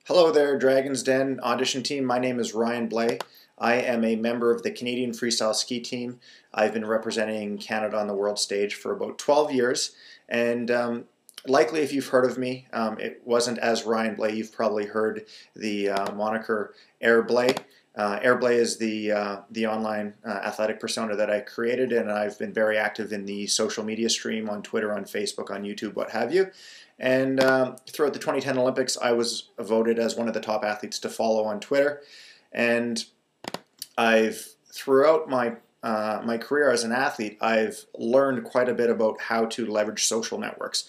Hello there, Dragons Den Audition team. My name is Ryan Blais. I am a member of the Canadian Freestyle Ski Team. I've been representing Canada on the world stage for about 12 years, and likely if you've heard of me, it wasn't as Ryan Blais. You've probably heard the moniker Air Blais. Air Blais is the online athletic persona that I created, and I've been very active in the social media stream on Twitter, on Facebook, on YouTube, what have you. And throughout the 2010 Olympics, I was voted as one of the top athletes to follow on Twitter. And throughout my my career as an athlete, I've learned quite a bit about how to leverage social networks,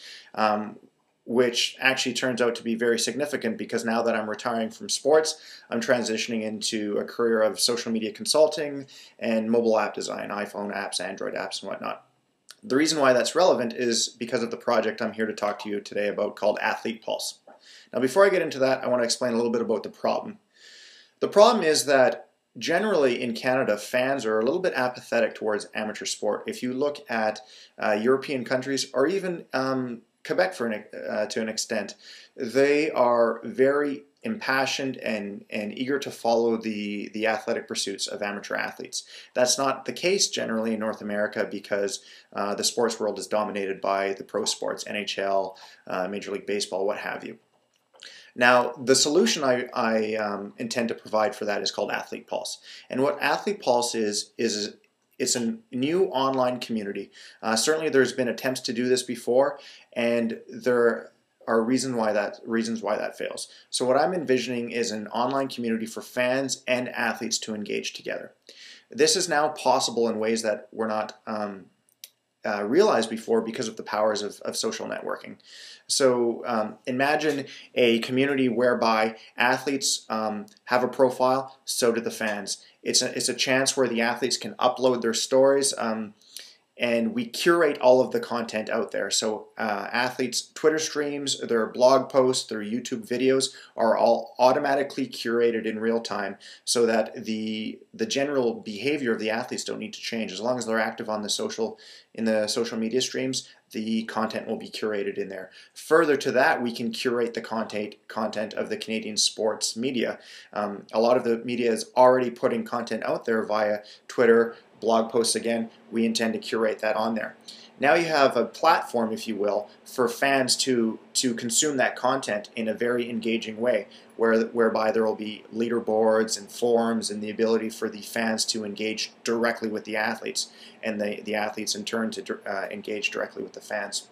which actually turns out to be very significant because now that I'm retiring from sports, I'm transitioning into a career of social media consulting and mobile app design, iPhone apps, Android apps, and whatnot. The reason why that's relevant is because of the project I'm here to talk to you today about called AthletePulse. Now, before I get into that, I want to explain a little bit about the problem. The problem is that generally in Canada, fans are a little bit apathetic towards amateur sport. If you look at European countries, or even Quebec to an extent, they are very impassioned and eager to follow the athletic pursuits of amateur athletes. That's not the case generally in North America because the sports world is dominated by the pro sports, NHL, Major League Baseball, what have you. Now, the solution I intend to provide for that is called AthletePulse. And what AthletePulse is it's a new online community. Certainly there's been attempts to do this before, and there are reasons why that fails. So what I'm envisioning is an online community for fans and athletes to engage together. This is now possible in ways that were not realized before because of the powers of social networking. So imagine a community whereby athletes have a profile, so do the fans. It's a chance where the athletes can upload their stories, and we curate all of the content out there. So athletes' Twitter streams, their blog posts, their YouTube videos are all automatically curated in real time so that the general behavior of the athletes don't need to change. As long as they're active on the social media streams, the content will be curated in there. Further to that, we can curate the content of the Canadian sports media. A lot of the media is already putting content out there via Twitter, blog posts. Again, we intend to curate that on there. Now you have a platform, if you will, for fans to consume that content in a very engaging way, whereby there will be leaderboards and forums and the ability for the fans to engage directly with the athletes, and the athletes in turn to engage directly with the fans.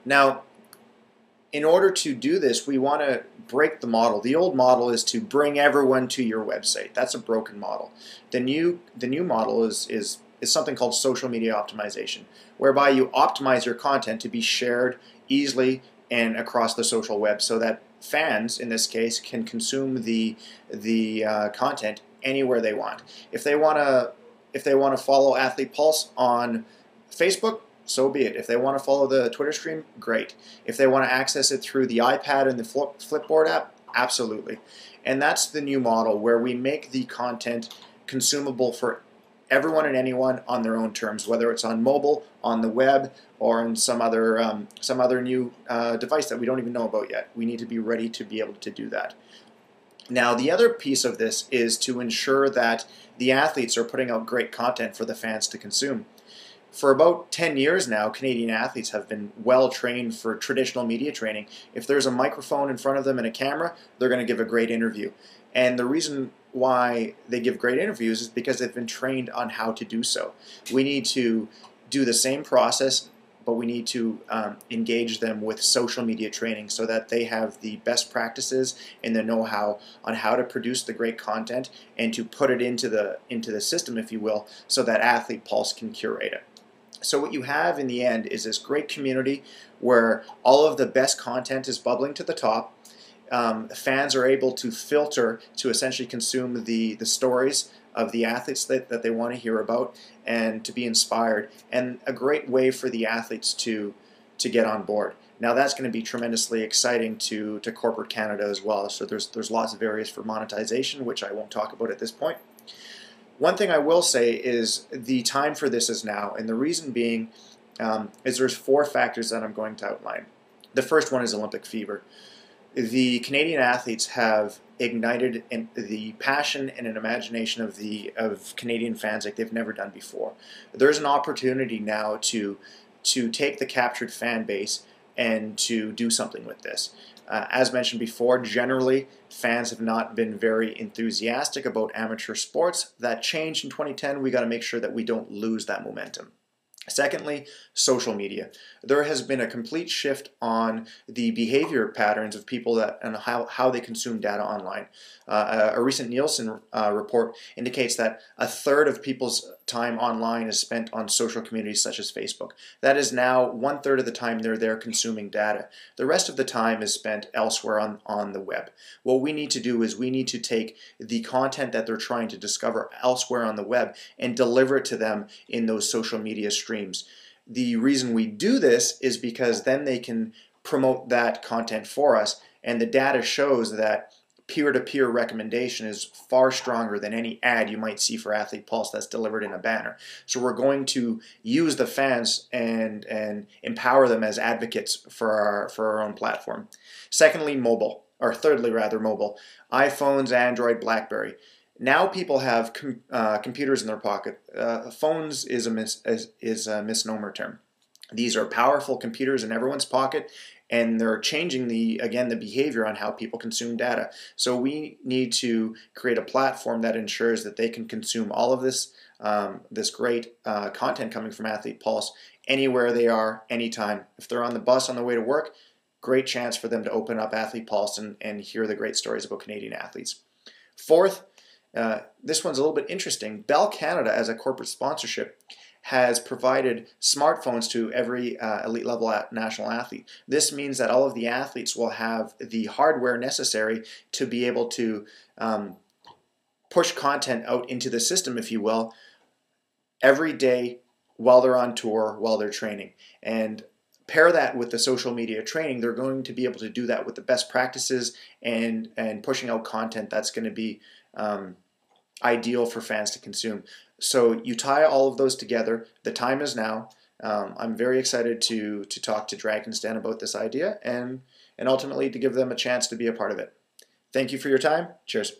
Now, in order to do this, we want to break the model. The old model is to bring everyone to your website. That's a broken model. The new model is something called social media optimization, whereby you optimize your content to be shared easily and across the social web so that fans, in this case, can consume the content anywhere they want. If they want to follow AthletePulse on Facebook, so be it. If they want to follow the Twitter stream, great. If they want to access it through the iPad and the Flipboard app, absolutely. And that's the new model where we make the content consumable for everyone and anyone on their own terms, whether it's on mobile, on the web, or in some other new device that we don't even know about yet. We need to be ready to be able to do that. Now, the other piece of this is to ensure that the athletes are putting out great content for the fans to consume. For about 10 years now, Canadian athletes have been well trained for traditional media training. If there's a microphone in front of them and a camera, they're going to give a great interview. And the reason why they give great interviews is because they've been trained on how to do so. We need to do the same process, but we need to engage them with social media training so that they have the best practices and the know-how on how to produce the great content and to put it into the system, if you will, so that AthletePulse can curate it. So what you have in the end is this great community where all of the best content is bubbling to the top. Fans are able to filter to essentially consume the stories of the athletes that they want to hear about and to be inspired, and a great way for the athletes to get on board. Now that's going to be tremendously exciting to corporate Canada as well. So there's lots of areas for monetization, which I won't talk about at this point. One thing I will say is the time for this is now, and the reason being is there's 4 factors that I'm going to outline. The first one is Olympic fever. The Canadian athletes have ignited the passion and an imagination of Canadian fans like they've never done before. There's an opportunity now to take the captured fan base and to do something with this. As mentioned before, generally fans have not been very enthusiastic about amateur sports. That changed in 2010. We got to make sure that we don't lose that momentum. Secondly, social media. There has been a complete shift on the behavior patterns of people and how they consume data online. A recent Nielsen report indicates that a third of people's time online is spent on social communities such as Facebook. That is now 1/3 of the time they're there consuming data. The rest of the time is spent elsewhere on the web. What we need to do is we need to take the content that they're trying to discover elsewhere on the web and deliver it to them in those social media streams. The reason we do this is because then they can promote that content for us, and the data shows that peer-to-peer recommendation is far stronger than any ad you might see for AthletePulse that's delivered in a banner. So we're going to use the fans and empower them as advocates for our own platform. Secondly, mobile, or thirdly rather, mobile. iPhones, Android, BlackBerry. Now people have computers in their pocket. Phones is a misnomer term. These are powerful computers in everyone's pocket, and they're changing the behavior on how people consume data. So we need to create a platform that ensures that they can consume all of this great content coming from AthletePulse anywhere they are, anytime. If they're on the bus on the way to work, great chance for them to open up AthletePulse and hear the great stories about Canadian athletes. Fourth, this one's a little bit interesting. Bell Canada, as a corporate sponsorship, has provided smartphones to every elite level national athlete. This means that all of the athletes will have the hardware necessary to be able to push content out into the system, if you will, every day while they're on tour, while they're training. And pair that with the social media training, they're going to be able to do that with the best practices and pushing out content that's going to be ideal for fans to consume. So you tie all of those together. The time is now. I'm very excited to talk to Dragons Den about this idea and ultimately to give them a chance to be a part of it. Thank you for your time. Cheers.